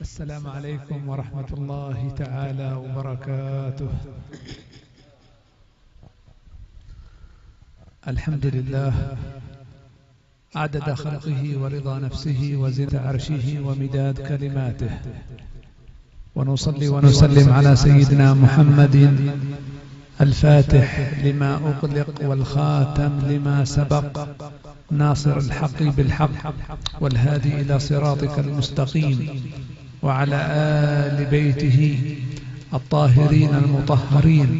السلام عليكم ورحمة الله تعالى وبركاته. الحمد لله عدد خلقه ورضا نفسه وزنة عرشه ومداد كلماته، ونصلي ونسلم على سيدنا محمد الفاتح لما أغلق والخاتم لما سبق، ناصر الحق بالحق والهادي إلى صراطك المستقيم، وعلى آل بيته الطاهرين المطهرين،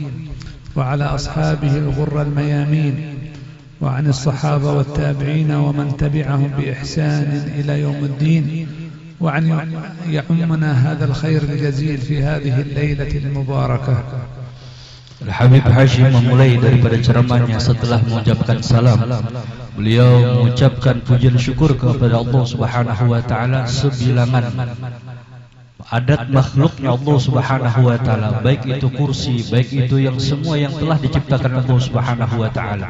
وعلى أصحابه الغر الميامين، وعن الصحابة والتابعين ومن تبعهم بإحسان إلى يوم الدين، وعن يعمنا هذا الخير الجزيل في هذه الليلة المباركة. Habib Hashim memulai daripada ceramahnya setelah mengucapkan salam. Beliau mengucapkan pujian syukur kepada Allah Subhanahu wa taala sebilangan adat makhluknya Allah Subhanahu wa taala, baik itu kursi, baik itu yang semua yang telah diciptakan Allah Subhanahu wa taala.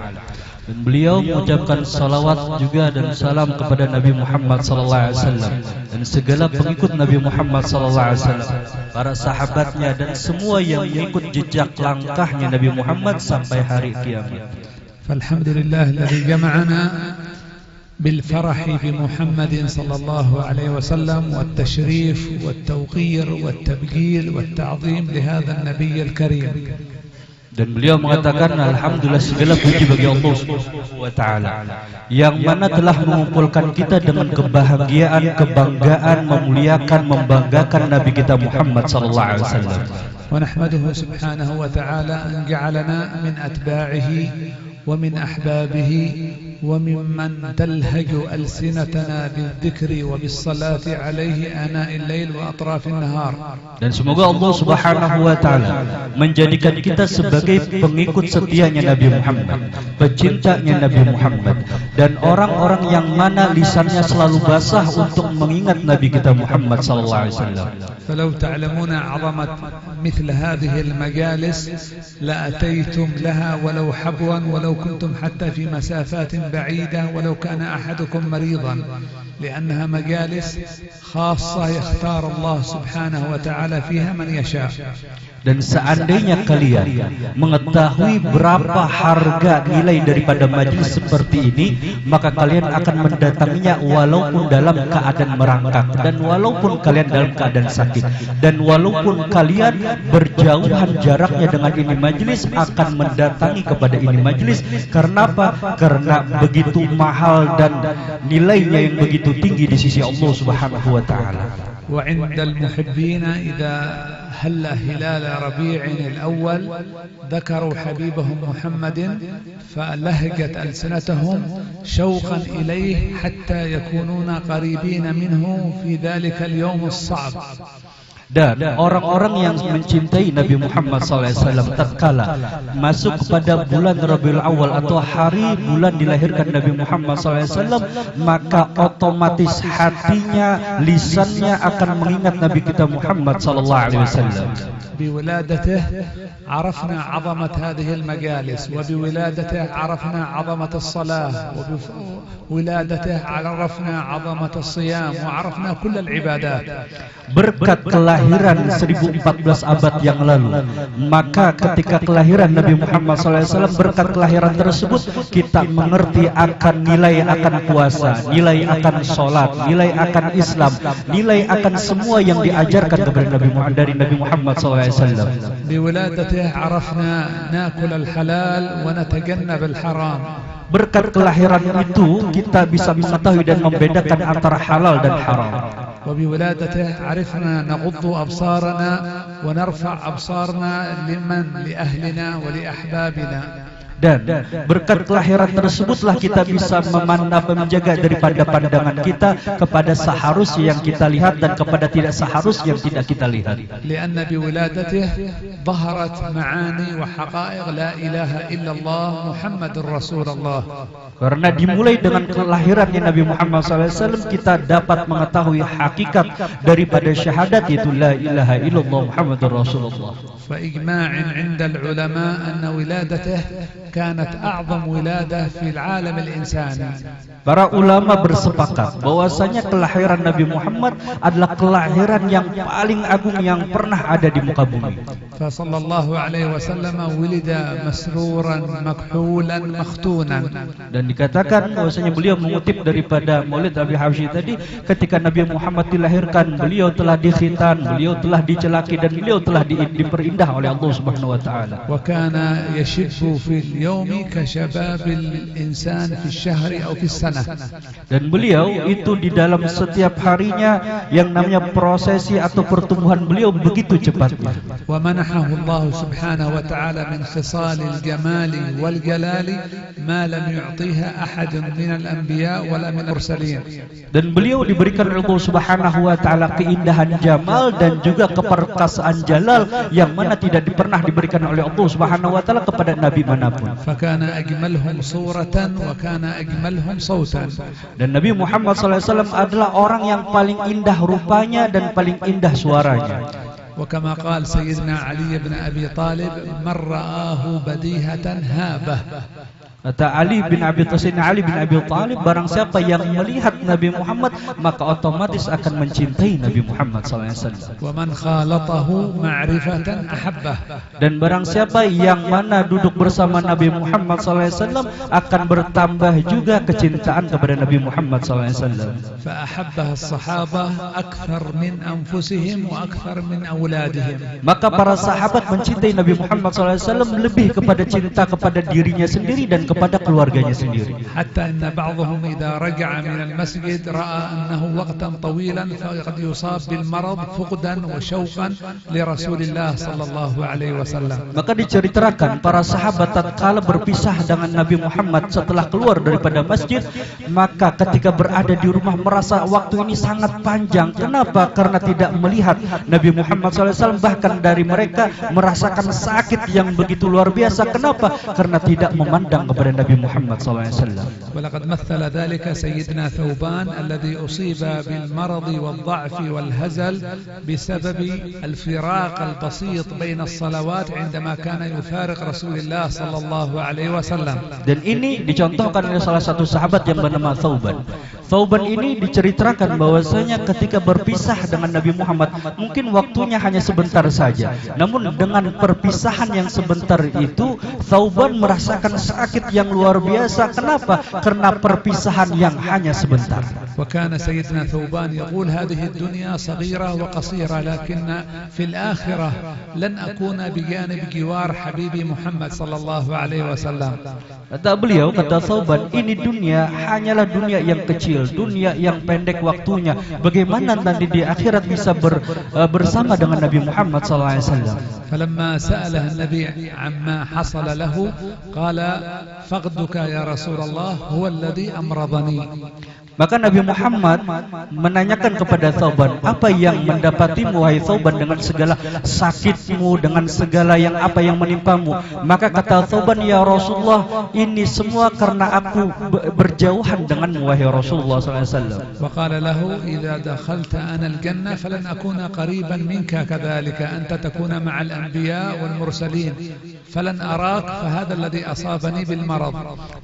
Dan beliau mengucapkan salawat juga dan salam kepada Nabi Muhammad sallallahu alaihi wasallam dan segala pengikut Nabi Muhammad sallallahu alaihi wasallam, para sahabatnya dan semua yang mengikut jejak langkahnya Nabi Muhammad sampai hari kiamat. Falhamdulillah alladzi jama'ana بالفرح بمحمد صلى الله عليه وسلم والتشريف والتوقير والتبجيل والتعظيم لهذا النبي الكريم. Dan beliau mengatakan alhamdulillah segala puji bagi Allah Subhanahu wa taala yang mana telah mengumpulkan kita dengan kebahagiaan, kebanggaan, memuliakan, membanggakan Nabi kita Muhammad sallallahu alaihi wasallam. Wa nahmaduhu subhanahu wa ta'ala an ja'alana min atba'ihi wa min ahbabihi وممن تلهج ألسنتنا بالذكر وبالصلاة عليه آناء الليل وأطراف النهار. Dan semoga Allah Subhanahu wa taala menjadikan kita sebagai pengikut setianya Nabi Muhammad, pecintanya Nabi Muhammad, dan orang-orang yang mana lisannya selalu basah untuk mengingat Nabi kita Muhammad sallallahu alaihi wasallam. فلو تعلمون عظمة مثل هذه المجالس لأتيتم لها ولو حبوا ولو كنتم حتى في مسافات بعيدة ولو كان أحدكم مريضا، لأنها مجالس خاصة يختار الله سبحانه وتعالى فيها من يشاء. Dan seandainya kalian mengetahui berapa harga nilai daripada majlis seperti ini, maka kalian akan mendatanginya walaupun dalam keadaan merangkak, dan walaupun kalian dalam keadaan sakit, dan walaupun kalian berjauhan jaraknya dengan ini majlis, akan mendatangi kepada ini majlis. Karena apa? Karena begitu mahal dan nilainya yang begitu tinggi di sisi Allah Subhanahu wa taala. وعند المحبين إذا هل هلال ربيع الأول ذكروا حبيبهم محمد فلهجت ألسنتهم شوقا إليه حتى يكونون قريبين منه في ذلك اليوم الصعب. Dan orang-orang yang mencintai Nabi Muhammad SAW tatkala masuk kepada bulan Rabiul Awal atau hari bulan dilahirkan Nabi Muhammad SAW, maka otomatis hatinya, lisannya akan mengingat Nabi kita Muhammad SAW. بولادته عرفنا عظمة هذه المجالس، وبولادته عرفنا عظمة الصلاة، وبولادته عرفنا عظمة الصيام، وعرفنا كل العبادات. Berkat kelahiran 1014 abad yang lalu, maka ketika kelahiran Nabi Muhammad SAW, berkat kelahiran tersebut kita mengerti akan nilai akan puasa, nilai akan sholat, nilai akan Islam, nilai akan semua yang diajarkan kepada Nabi Muhammad dari Nabi Muhammad SAW. بولادته عرفنا ناكل الحلال ونتجنب الحرام. Berkat kelahiran itu kita bisa mengetahui dan membedakan antara halal dan haram. وبولادته عرفنا نغض أبصارنا ونرفع أبصارنا لأهلنا ولأحبابنا. Dan berkat kelahiran tersebutlah kita bisa memandang, menjaga daripada pandangan kita kepada seharusnya yang kita lihat dan kepada tidak seharusnya yang tidak kita lihat. لأن بولادته ظهرت معاني وحقائق لا إله إلا الله محمد رسول الله. Karena dimulai dengan kelahirannya Nabi Muhammad SAW, kita dapat mengetahui hakikat daripada syahadat, yaitu la ilaha illallah Muhammadur Rasulullah. فإجماع عند العلماء أن ولادته كانت أعظم ولادة في العالم الإنساني. Para ulama bersepakat bahwasanya kelahiran Nabi Muhammad adalah kelahiran yang paling agung yang pernah ada di muka bumi. فصلى الله عليه وسلم ولد مسرورا مكحولا مختونا. Dan dikatakan bahwasanya beliau mengutip daripada Maulid Abi Habsyi tadi, ketika Nabi Muhammad dilahirkan, beliau telah dikhitan, beliau telah dicelaki, dan beliau telah diperindah oleh Allah Subhanahu wa taala. وكان يشب في اليوم كشباب الإنسان في الشهر أو في السنة. Dan beliau itu di dalam setiap harinya yang namanya prosesi atau pertumbuhan beliau begitu cepatnya. ومنحه الله سبحانه وتعالى من خصال الجمال والجلال ما لم يعطيها أحد من الأنبياء ولا من المرسلين. Dan beliau diberikan oleh Allah Subhanahu wa taala keindahan jamal dan juga keperkasaan jalal yang mana tidak pernah diberikan oleh Allah Subhanahu wa taala kepada nabi manapun. فكان أجملهم صورة وكان أجملهم صوتا. Dan Nabi Muhammad SAW adalah orang yang paling indah rupanya dan paling indah suaranya. وكما قال سيدنا علي بن أبي طالب من رآه بديهة هابه. Kata Ali bin Abi Thalib, barang siapa yang melihat Nabi Muhammad maka otomatis akan mencintai Nabi Muhammad SAW. ومن خالطه معرفة أحبه. Dan barang siapa yang mana duduk bersama Nabi Muhammad SAW akan bertambah juga kecintaan kepada Nabi Muhammad SAW. فأحبه الصحابة أكثر من أنفسهم وأكثر من أولادهم. Maka para sahabat mencintai Nabi Muhammad SAW lebih kepada cinta kepada dirinya sendiri dan kepada keluarganya sendiri. حتى إن بعضهم إذا رجع من المسجد رأى أنه وقتا طويلا فقد يصاب بالمرض فقدا وشوقا لرسول الله صلى الله عليه وسلم. Maka diceritakan para sahabat tatkala berpisah dengan Nabi Muhammad setelah keluar daripada masjid, maka ketika berada di rumah merasa waktu ini sangat panjang. Kenapa? Karena tidak melihat Nabi Muhammad SAW. Bahkan dari mereka merasakan sakit yang begitu luar biasa. Kenapa? Karena tidak memandang kepada Nabi Muhammad SAW. ولقد مثل ذلك سيدنا ثوبان الذي أصيب بالمرض والضعف والهزل بسبب الفراق البسيط بين الصلوات عندما كان يفارق رسول الله صلى الله عليه وسلم. Dan ini dicontohkan oleh salah satu sahabat yang bernama Thauban. Thauban ini diceritakan bahwasanya ketika berpisah dengan Nabi Muhammad mungkin waktunya hanya sebentar saja. Namun dengan perpisahan yang sebentar itu Thauban merasakan sakit yang luar biasa. Kenapa? Karena perpisahan yang hanya sebentar. وكان سيدنا ثوبان يقول هذه الدنيا صغيرة وقصيرة لكن في الآخرة لن أكون بجانب جوار حبيبي محمد صلى الله عليه وسلم. Kata beliau, kata Thauban, ini dunia hanyalah dunia yang kecil, dunia yang pendek waktunya. Bagaimana nanti di akhirat bisa bersama dengan Nabi Muhammad SAW. فلما سأله النبي عما حصل له قال فقدك يا رسول الله هو الذي أمرضني. Maka Nabi Muhammad menanyakan kepada Thauban, apa yang mendapatimu wahai Thauban dengan segala sakitmu, dengan segala yang apa yang menimpamu? Maka kata Thauban, ya Rasulullah, ini semua karena aku berjauhan denganmu wahai Rasulullah SAW. وقال له إذا دخلت أنا الجنة فلن أكون قريبا منك كذلك أنت تكون مع الأنبياء والمرسلين فلن أراك فهذا الذي أصابني بالمرض.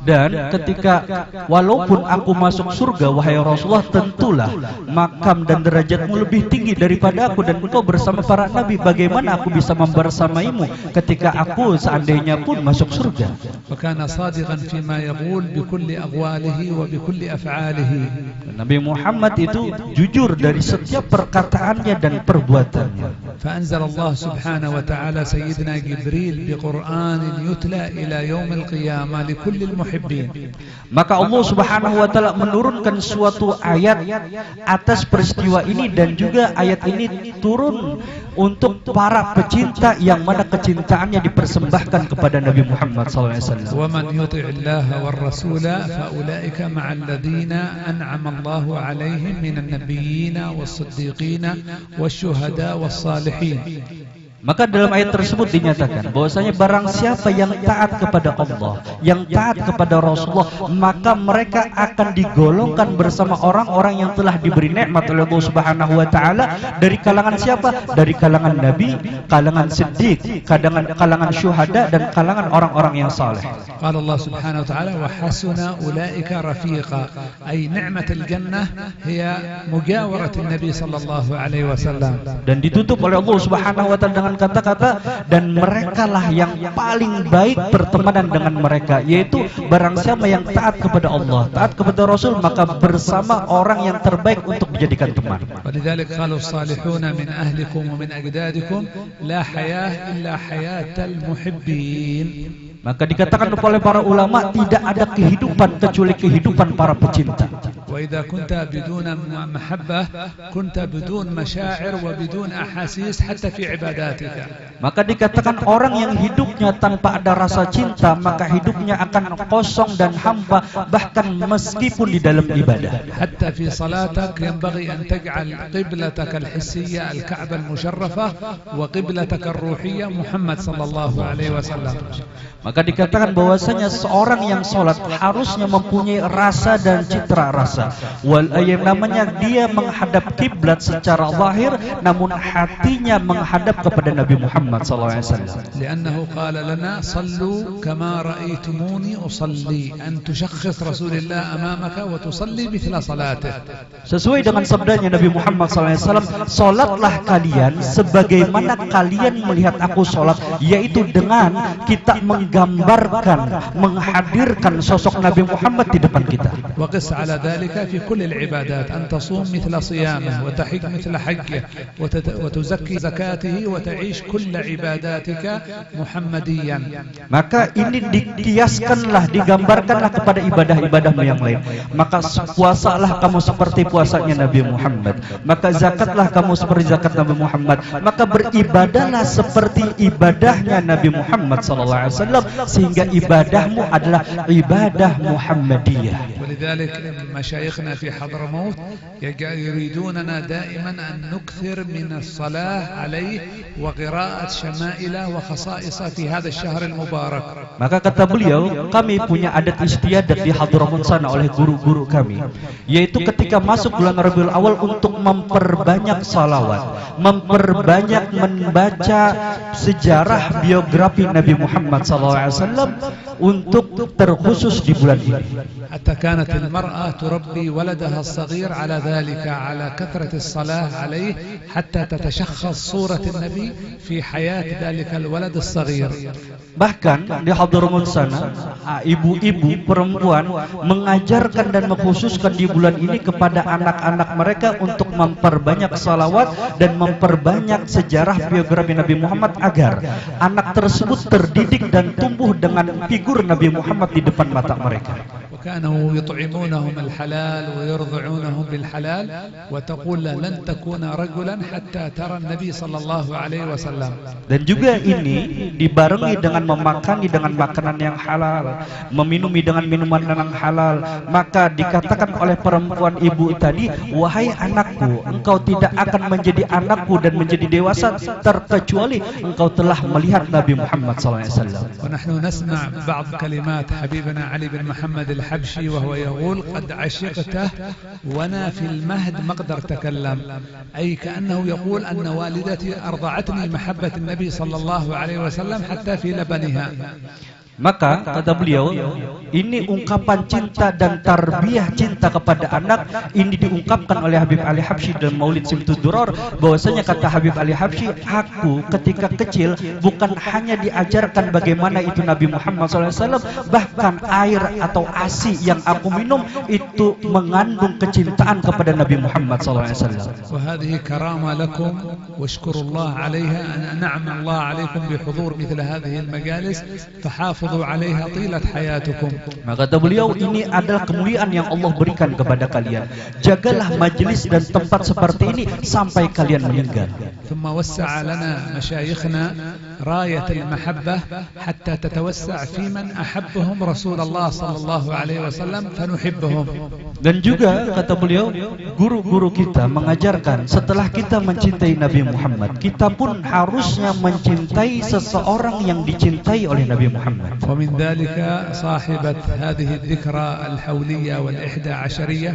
Dan ketika walaupun aku masuk surga wahai Rasulullah, tentulah makam dan derajatmu lebih tinggi daripada aku dan engkau bersama para nabi. Bagaimana aku bisa membersamaimu ketika aku seandainya pun masuk surga? وكان صادقا فيما يقول بكل أقواله وبكل أفعاله. Nabi Muhammad itu jujur dari setiap perkataannya dan perbuatannya. فأنزل الله سبحانه وتعالى سيدنا جبريل بقرآن يتلى إلى يوم القيامة لكل المحبين. Maka Allah Subhanahu wa taala menurunkan suatu ayat atas peristiwa ini, dan juga ayat ini turun untuk para pecinta yang mana kecintaannya dipersembahkan kepada Nabi Muhammad SAW. ومن يطع الله والرسول فأولئك مع الذين أنعم الله عليهم من النبيين والصديقين والشهداء والصالحين. Maka dalam ayat tersebut dinyatakan bahwasanya barang siapa yang taat kepada Allah, yang taat kepada Rasulullah, maka mereka akan digolongkan bersama orang-orang yang telah diberi nikmat oleh Allah Subhanahu wa taala dari kalangan siapa? Dari kalangan nabi, kalangan siddiq, kalangan syuhada dan kalangan orang-orang yang saleh. Qala Allah Subhanahu wa taala wa hasuna ulaika rafiqa. Ay ni'matul jannah hiya mujawarat an-nabi sallallahu alaihi wasallam. Dan ditutup oleh Allah Subhanahu wa taala dengan kata-kata, dan merekalah yang paling baik pertemanan dengan mereka, yaitu barang siapa yang taat kepada Allah, taat kepada Rasul, maka bersama orang yang terbaik untuk dijadikan teman. Walidzalik qalu as-salihuna min ahlikum wa min ajdadikum la hayah illa hayatal muhibbin. Maka dikatakan oleh para ulama, tidak ada kehidupan kecuali kehidupan para pecinta. وإذا كنت بدون محبة كنت بدون مشاعر وبدون أحاسيس حتى في عباداتك. Maka dikatakan orang yang hidupnya tanpa ada rasa cinta, maka hidupnya akan kosong dan hampa, bahkan meskipun di dalam ibadah. حتى في صلاتك ينبغي أن تجعل قبلتك الحسية الكعبة المشرفة وقبلتك الروحية محمد صلى الله عليه وسلم. Maka dikatakan bahwasanya seorang yang sholat harusnya mempunyai rasa dan citra rasa. Yang namanya dia menghadap kiblat secara zahir, namun hatinya menghadap kepada Nabi Muhammad SAW. لأنه قال لنا صلوا كما رأيتموني أصلي أن تشخص رسول الله أمامك وتصلي مثل صلاته. Sesuai dengan sabdanya Nabi Muhammad SAW, sholatlah kalian sebagaimana kalian melihat aku sholat, yaitu dengan kita menggambarkan, menghadirkan sosok Nabi Muhammad di depan kita. وقس على ذلك في كل العبادات أن تصوم مثل صيامه وتحج مثل حجه وتزكي زكاته وتعيش كل عباداتك محمديا. Maka ini dikiaskanlah, digambarkanlah kepada ibadah-ibadahmu yang lain. Maka puasalah kamu seperti puasanya Nabi Muhammad, maka zakatlah kamu seperti zakat Nabi Muhammad, maka beribadahlah seperti ibadahnya Nabi Muhammad SAW, sehingga ibadahmu adalah ibadah Muhammadiyah. ولذلك مشايخنا في حضرموت يريدوننا دائما أن نكثر من الصلاة عليه وقراءة شمائله وخصائصه في هذا الشهر المبارك. Maka kata beliau, kami punya adat istiadat di Hadramut sana oleh guru-guru kami, yaitu ketika masuk bulan Rabiul Awal untuk memperbanyak salawat, memperbanyak membaca sejarah biografi Nabi Muhammad SAW untuk terkhusus di bulan ini. حتى كانت المرأة تربي ولدها الصغير على ذلك، على كثرة الصلاة عليه حتى تتشخص صورة النبي في حياة ذلك الولد الصغير. Bahkan di Hadramut sana, ibu-ibu perempuan mengajarkan dan mengkhususkan di bulan ini kepada anak-anak mereka untuk memperbanyak salawat dan memperbanyak sejarah biografi Nabi Muhammad agar anak tersebut terdidik dan tumbuh dengan figur Nabi Muhammad di depan mata mereka. وكانوا يطعمونهم الحلال ويرضعونهم بالحلال وتقول لن تكون رجلا حتى ترى النبي صلى الله عليه وسلم. Dan juga ini dibarengi dengan memakani dengan makanan yang halal, meminumi dengan minuman yang halal. Maka dikatakan oleh perempuan ibu tadi, wahai anakku, engkau tidak akan menjadi anakku dan menjadi dewasa terkecuali engkau telah melihat Nabi Muhammad SAW. ونحن نسمع بعض كلمات حبيبنا علي بن محمد الحبشي وهو يقول قد عشقته وانا في المهد ما اقدر اتكلم، اي كانه يقول ان والدتي ارضعتني محبه النبي صلى الله عليه وسلم حتى في لبنها. Maka kata beliau, ini ungkapan cinta dan tarbiyah cinta kepada anak ini diungkapkan oleh Habib Ali Habsyi dalam Maulid Simtud Durar, bahwasanya kata Habib Ali Habsyi, aku ketika kecil bukan hanya diajarkan bagaimana itu Nabi Muhammad SAW, bahkan air atau ASI yang aku minum itu mengandung kecintaan kepada Nabi Muhammad SAW. وهذه كرامة لكم واشكروا الله عليها أن أنعم الله عليكم بحضور مثل هذه المجالس فحافظوا عليها طيلة حياتكم. Maka kata beliau, ini adalah kemuliaan yang Allah berikan kepada kalian. Jagalah majelis dan tempat seperti ini sampai kalian meninggal. ثم وسع لنا مشايخنا راية المحبة حتى تتوسع في من أحبهم رسول الله صلى الله عليه وسلم فنحبهم. Dan juga kata beliau, guru-guru kita mengajarkan setelah kita mencintai Nabi Muhammad, kita pun harusnya mencintai seseorang yang dicintai oleh Nabi Muhammad. ومن ذلك صاحبة هذه الذكرى الحولية والإحدى عشرية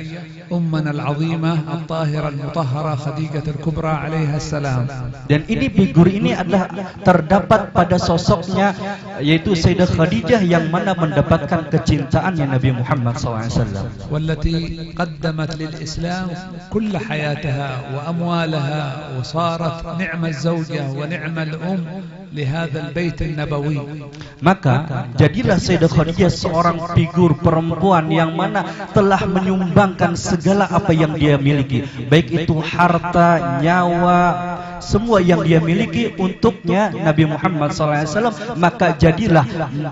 أمنا العظيمة الطاهرة المطهرة خديجة الكبرى عليها السلام. Dan ini figur ini adalah terdapat pada sosoknya, yaitu Sayyidah Khadijah yang mana mendapatkan kecintaannya Nabi Muhammad SAW. والتي قدمت للإسلام كل حياتها وأموالها وصارت نعم الزوجة ونعم الأم لهذا البيت النبوي. Maka jadilah Sayyidah Khadijah seorang figur perempuan yang mana telah menyumbangkan segala apa yang dia miliki, baik itu harta, nyawa, semua yang dia miliki untuknya Nabi Muhammad SAW. Maka jadilah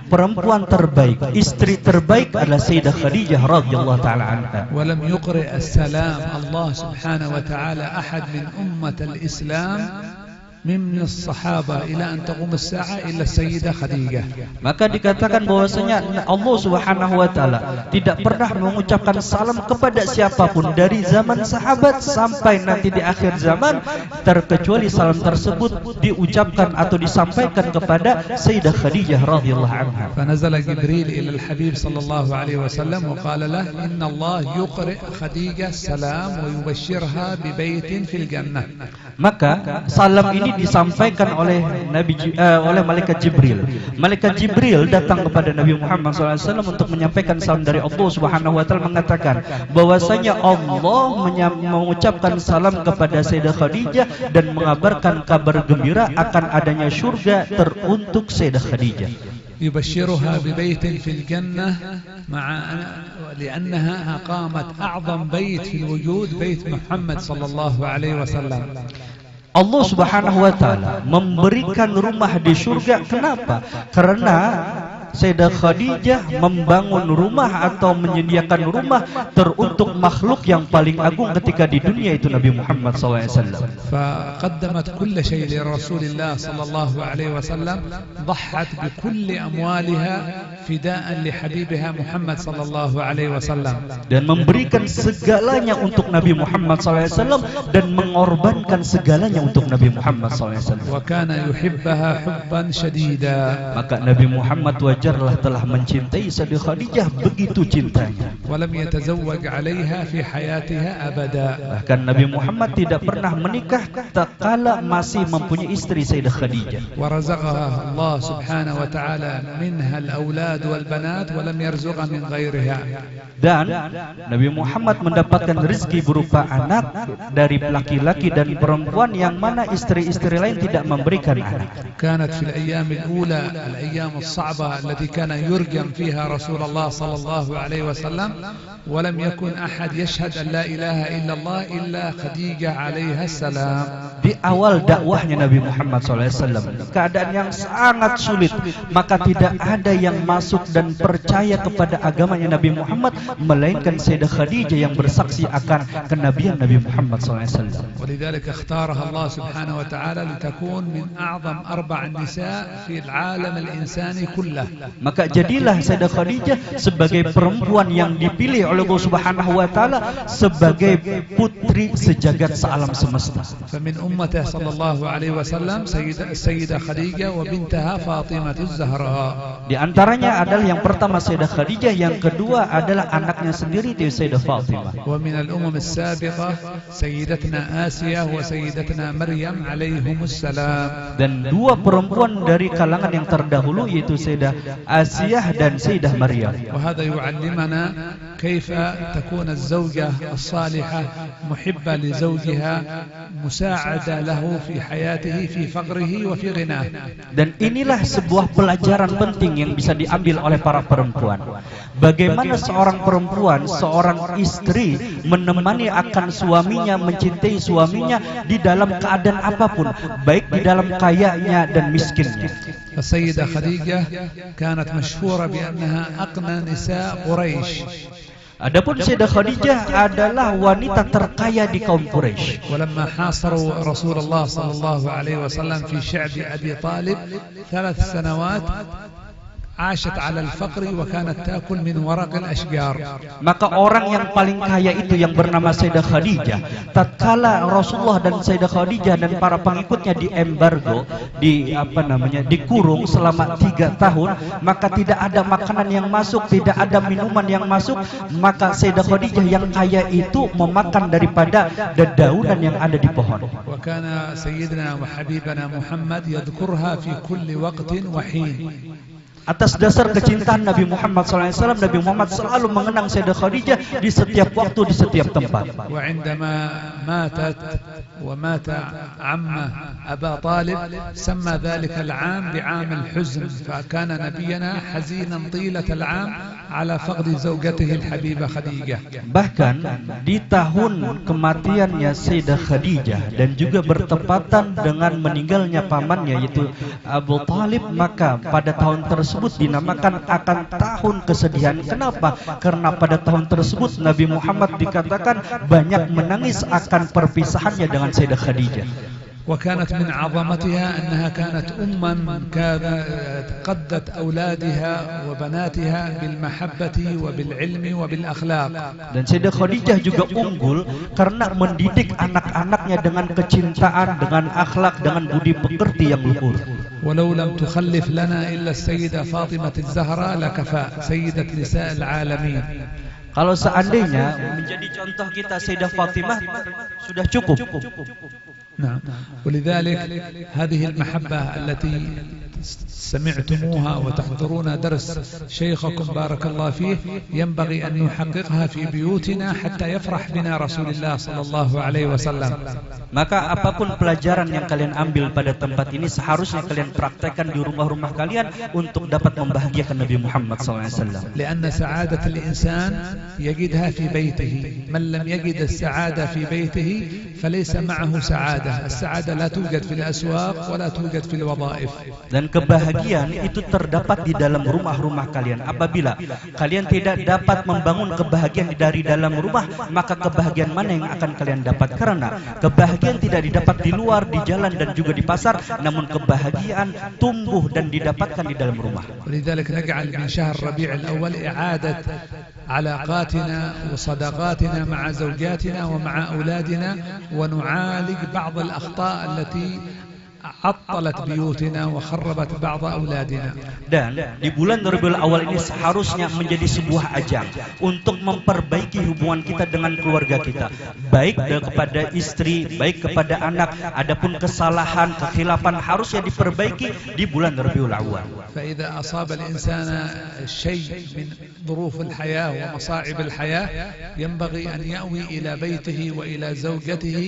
perempuan terbaik, istri terbaik adalah Sayyidah Khadijah radhiyallahu taala anha. ولم يقرئ السلام الله سبحانه وتعالى أحد من أمة الإسلام من الصحابة إلى أن تقوم الساعة إلا السيدة خديجة. Maka dikatakan bahwasanya Allah Subhanahu wa taala tidak pernah mengucapkan salam kepada siapapun dari zaman sahabat sampai nanti di akhir zaman, terkecuali salam tersebut diucapkan atau disampaikan kepada Sayyidah Khadijah radhiyallahu anha. فنزل جبريل إلى الحبيب صلى الله عليه وسلم وقال له إن الله يقرئ خديجة السلام ويبشرها ببيت في الجنة. Maka salam ini disampaikan oleh oleh malaikat Jibril. Malaikat Jibril datang kepada Nabi Muhammad SAW untuk menyampaikan salam dari Allah Subhanahu wa taala, mengatakan bahwasanya Allah mengucapkan salam kepada Sayyidah Khadijah dan mengabarkan kabar gembira akan adanya surga teruntuk Sayyidah Khadijah. يبشرها ببيت في الجنة لأنها أقامت أعظم بيت في الوجود بيت محمد صلى الله عليه وسلم. Allah Subhanahu wa taala memberikan rumah di surga. Kenapa? Karena Sayyidah Khadijah membangun rumah atau menyediakan rumah teruntuk makhluk yang paling agung ketika di dunia, itu Nabi Muhammad SAW. فقدمت كل شيء لرسول الله صلى الله عليه وسلم، ضحت بكل أموالها فداء لحبيبها محمد صلى الله عليه وسلم. Dan memberikan segalanya untuk Nabi Muhammad SAW dan mengorbankan segalanya untuk Nabi Muhammad SAW. وكان يحبها حبا شديدا. Maka Nabi Muhammad wajarlah telah mencintai Sayyidah Khadijah begitu cintanya. ولم يتزوج عليها في حياتها أبدا. Bahkan Nabi Muhammad tidak pernah menikah tatkala masih mempunyai istri Sayyidah Khadijah. ورزقها الله سبحانه وتعالى منها الأولاد والبنات ولم يرزقها من غيرها. Dan Nabi Muhammad mendapatkan rezeki berupa anak dari laki-laki dan perempuan yang mana istri-istri lain tidak memberikan anak. كانت في الأيام الأولى الأيام الصعبة التي كان يرجم فيها رسول الله صلى الله عليه وسلم ولم يكن أحد يشهد أن لا إله إلا الله إلا خديجة عليها السلام. Di awal dakwahnya Nabi Muhammad SAW, keadaan yang sangat sulit, maka tidak ada yang masuk dan percaya kepada agamanya Nabi Muhammad melainkan Sayyidah Khadijah yang bersaksi akan kenabian Nabi Muhammad SAW. ولذلك اختارها الله سبحانه وتعالى لتكون من أعظم 4 النساء في العالم الإنساني كله. Maka jadilah Sayyidah Khadijah sebagai perempuan yang dipilih oleh Allah Subhanahu wa taala sebagai putri sejagat sealam semesta. فمن أمته صلى الله عليه وسلم السيدة خديجة وبنتها فاطمة الزهراء. Di antaranya adalah yang pertama Sayyidah Khadijah, yang kedua adalah anaknya sendiri yaitu Sayyidah Fatimah. ومن الأمم السابقة سيدتنا آسيا وسيدتنا مريم عليهم السلام. Dan dua perempuan dari kalangan yang terdahulu yaitu Sayyidah Asiyah dan Sayyidah Maryam. وهذا يعلمنا كيف تكون الزوجة الصالحة محبة لزوجها مساعدة له في حياته في فقره وفي غناه. Dan inilah sebuah pelajaran penting yang bisa diambil oleh para perempuan. Bagaimana seorang perempuan, seorang istri menemani akan suaminya, mencintai suaminya di dalam keadaan apapun, baik di dalam kayanya dan miskinnya. السيدة خديجة كانت مشهورة بأنها أقنى نساء قريش. Adapun Sayyidah Khadijah adalah wanita terkaya di kaum Quraisy. ولما حاصروا رسول الله صلى الله عليه وسلم في شعب أبي طالب 3 سنوات عاشت على الفقر وكانت تأكل من ورق الأشجار. Maka orang yang paling kaya itu yang bernama Sayyidah Khadijah, tatkala Rasulullah dan Sayyidah Khadijah dan para pengikutnya diembargo, dikurung selama 3 tahun, maka tidak ada makanan yang masuk, tidak ada minuman yang masuk, maka Sayyidah Khadijah yang kaya itu memakan daripada dedaunan yang ada di pohon. وكان سيدنا وحبيبنا محمد يذكرها في كل وقت وحين. Atas dasar kecintaan Nabi Muhammad SAW, Nabi Muhammad selalu mengenang Sayyidah Khadijah di setiap waktu, di setiap tempat. وعندما ماتت ومات عمه أبا طالب سمى ذلك العام بعام الحزن، فكان نبينا حزينا طيلة العام على فقد زوجته الحبيبة خديجة. Bahkan di tahun kematiannya Sayyidah Khadijah dan juga bertepatan dengan meninggalnya pamannya yaitu Abu Talib, maka pada tahun tersebut dinamakan akan tahun kesedihan. Kenapa? Karena pada tahun tersebut Nabi Muhammad dikatakan banyak menangis akan perpisahannya dengan Sayyidah Khadijah. وكانت من عظمتها أنها كانت قدت أولادها وبناتها بالمحبة وبالعلم وبالأخلاق. Dan Sayyidah Khadijah juga unggul karena mendidik anak-anaknya dengan kecintaan, dengan akhlak, dengan budi pekerti yang luhur. ولو لم تخلف لنا إلا السيدة فاطمة الزهراء لكفى سيدة نساء العالمين. Kalau seandainya menjadi contoh kita Sayyidah Fatimah sudah cukup. نعم. ولذلك هذه المحبة التي سمعتموها وتحضرون درس شيخكم بارك الله فيه ينبغي أن نحققها في بيوتنا حتى يفرح بنا رسول الله صلى الله عليه وسلم. Maka apapun pelajaran yang kalian ambil pada tempat ini seharusnya kalian praktekkan di rumah-rumah kalian untuk dapat membahagiakan Nabi Muhammad SAW. لأن سعادة الإنسان يجدها في بيته، من لم يجد السعادة في بيته فليس معه سعادة. السعادة لا توجد في الأسواق ولا توجد في الوظائف. Dan kebahagiaan itu terdapat di dalam rumah-rumah kalian. Apabila kalian tidak dapat membangun kebahagiaan dari dalam rumah, maka kebahagiaan mana yang akan kalian dapat? Karena kebahagiaan tidak didapat di luar, di jalan dan juga di pasar, namun kebahagiaan tumbuh dan didapatkan di dalam rumah. ولذلك نجعل من شهر ربيع الأول إعادة علاقاتنا وصداقاتنا مع زوجاتنا ومع أولادنا ونعالج بعض الأخطاء التي عطلت بيوتنا وخربت بعض أولادنا. Dan di bulan Rabiul Awal ini seharusnya menjadi sebuah ajang untuk memperbaiki hubungan kita dengan keluarga kita, baik kepada istri, baik kepada anak. Adapun kesalahan, kekhilafan harusnya diperbaiki di bulan Rabiul Awal. فإذا أصاب الإنسان شيء من ظروف الحياة ومصاعب الحياة ينبغي أن يأوي إلى بيته وإلى زوجته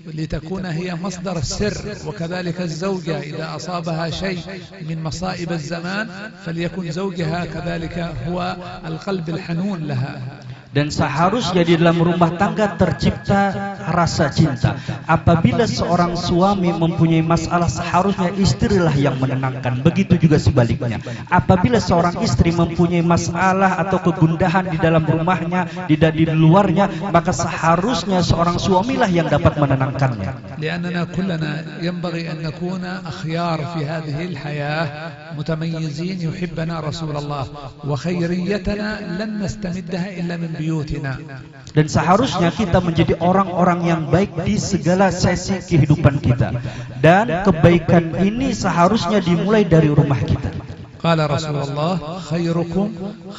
لتكون هي مصدر السر، وكذلك الزوجة إذا أصابها شيء من مصائب الزمان فليكن زوجها كذلك هو القلب الحنون لها. Dan seharusnya di dalam rumah tangga tercipta rasa cinta. Apabila seorang suami mempunyai masalah, seharusnya istrilah yang menenangkan. Begitu juga sebaliknya. Apabila seorang istri mempunyai masalah atau kegundahan di dalam rumahnya, di luarnya, maka seharusnya seorang suamilah yang dapat menenangkannya. لأننا كلنا ينبغي أن نكون أخيار في هذه الحياة متميزين يحبنا رسول الله وخيريتنا لن نستمدها إلا من بيوتنا. Dan seharusnya kita menjadi orang-orang yang baik di segala sesi kehidupan kita. Dan kebaikan ini seharusnya dimulai dari rumah kita. قال رسول الله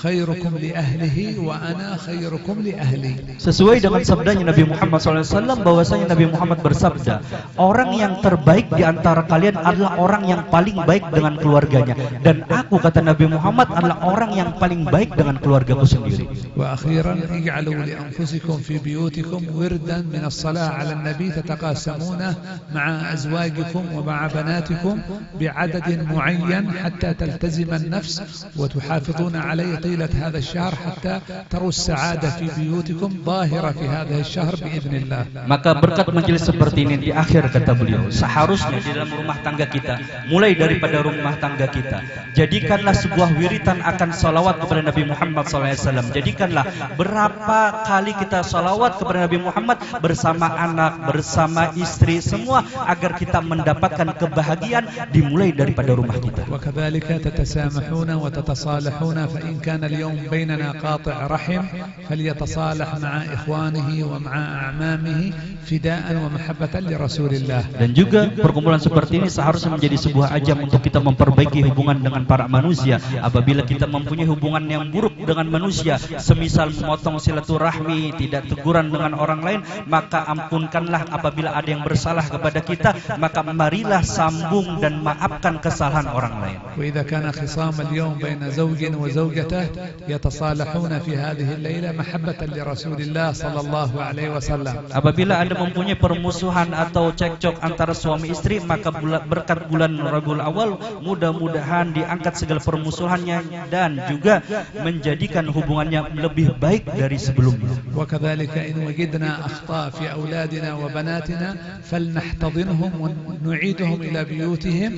خيركم لأهله وأنا خيركم لأهلي. Sesuai dengan sabdanya Nabi Muhammad SAW, bahwasanya Nabi Muhammad bersabda, orang yang terbaik di antara kalian adalah orang yang paling baik dengan keluarganya, dan aku, kata Nabi Muhammad, adalah orang yang paling baik dengan keluargaku sendiri. وأخيرا اجعلوا لأنفسكم في بيوتكم وردا من الصلاة على النبي تتقاسمونه مع أزواجكم ومع بناتكم بعدد معين حتى تلتزم النفس وتحافظون عليه طيلة هذا الشهر حتى تروا السعادة في بيوتكم ظاهرة في هذا الشهر بإذن الله. Maka berkat majelis seperti ini di akhir kata beliau, seharusnya di dalam rumah tangga kita, mulai daripada rumah tangga kita, jadikanlah sebuah wiritan akan salawat kepada Nabi Muhammad SAW. Jadikanlah berapa kali kita salawat kepada Nabi Muhammad bersama anak, bersama istri, semua agar kita mendapatkan kebahagiaan dimulai daripada rumah kita. وكذلك تتسامحون وتتصالحون فإن كان اليوم بيننا قاطع رحم فليتصالح مع إخوانه ومع أعمامه فداء ومحبة لرسول الله. Dan juga perkumpulan seperti ini seharusnya menjadi sebuah ajang untuk kita memperbaiki hubungan dengan para manusia. Apabila kita mempunyai hubungan yang buruk dengan manusia, semisal memotong silaturahmi, tidak teguran dengan orang lain, maka ampunkanlah. Apabila ada yang bersalah kepada kita, maka marilah sambung dan maafkan kesalahan orang lain. وإذا كان خصام اليوم بين زوج وزوجته يتصالحون في هذه الليلة محبة لرسول الله صلى الله عليه وسلم. Apabila Anda mempunyai permusuhan atau cekcok antara suami istri, maka berkat bulan Rabiul Awal mudah-mudahan diangkat segala permusuhannya dan juga menjadikan hubungannya lebih baik dari sebelumnya. وكذلك إن وجدنا أخطاء في أولادنا وبناتنا فلنحتضنهم ونعيدهم إلى بيوتهم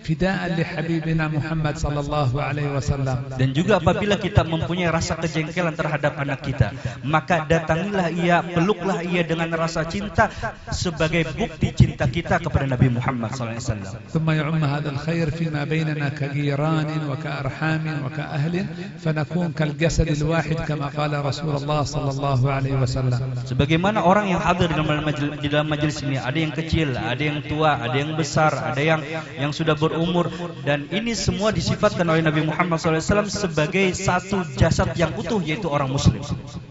فداء لحبيبنا محمد صلى الله عليه وسلم. Dan juga apabila kita mempunyai rasa kejengkelan terhadap anak kita, maka datangilah ia, peluklah ia dengan rasa cinta sebagai bukti cinta kita kepada Nabi Muhammad SAW. ثم يعم هذا الخير فيما بيننا كجيران وكأرحام وكأهل فنكون كالجسد الواحد كما قال رسول الله صلى الله عليه وسلم. Sebagaimana orang yang hadir di dalam majelis ini, ada yang kecil, ada yang tua, ada yang besar, ada yang sudah berumur, dan ini semua disifatkan oleh Nabi Muhammad SAW sebagai satu jasad yang utuh, yaitu orang muslim.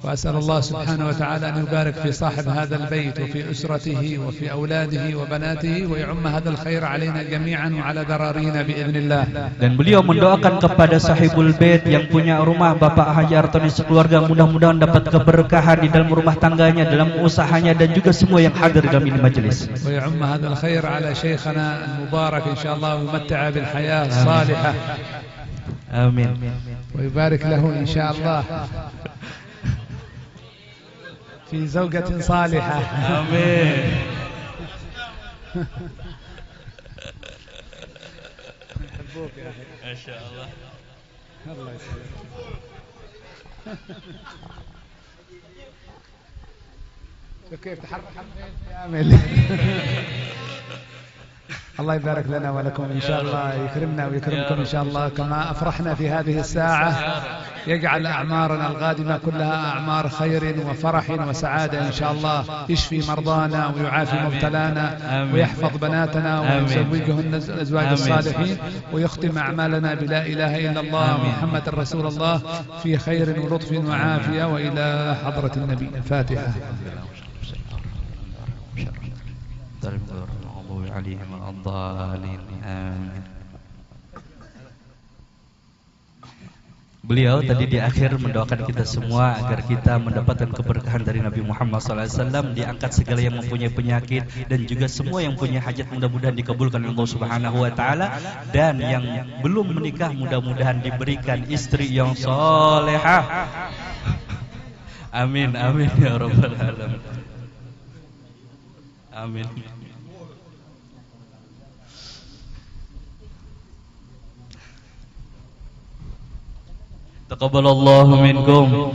وأسأل الله سبحانه وتعالى أن يبارك في صاحب هذا البيت وفي أسرته وفي أولاده وبناته ويعم هذا الخير علينا جميعا وعلى ذرارينا بإذن الله. Dan beliau mendoakan kepada sahibul bait yang punya rumah, Bapak Haji Artoni sekeluarga, mudah-mudahan dapat keberkahan di dalam rumah tangganya, dalam usahanya, dan juga semua yang hadir dalam ini majelis. ويعم هذا الخير على شيخنا المبارك إن شاء الله ويمتع بالحياة الصالحة. آمين. ويبارك له إن شاء الله في زوجة صالحة. آمين. ما شاء الله. الله يسلمك. كيف تحرك يا أمل. الله يبارك لنا ولكم إن شاء الله، يكرمنا ويكرمكم إن شاء الله كما أفرحنا في هذه الساعة. يجعل أعمارنا القادمة كلها أعمار خير وفرح وسعادة إن شاء الله. يشفي مرضانا ويعافي مبتلانا ويحفظ بناتنا ويزوجهن الأزواج الصالحين ويختم أعمالنا بلا إله إلا الله محمد رسول الله في خير ولطف وعافية. وإلى حضرة النبي الفاتحة. Beliau tadi di akhir mendoakan kita semua agar kita mendapatkan keberkahan dari Nabi Muhammad SAW, diangkat segala yang mempunyai penyakit, dan juga semua yang punya hajat mudah-mudahan dikabulkan oleh Allah Subhanahu wa taala, dan yang belum menikah mudah-mudahan diberikan istri yang salehah. Amin amin ya rabbal alamin. Amin. Taqabbalallahu minkum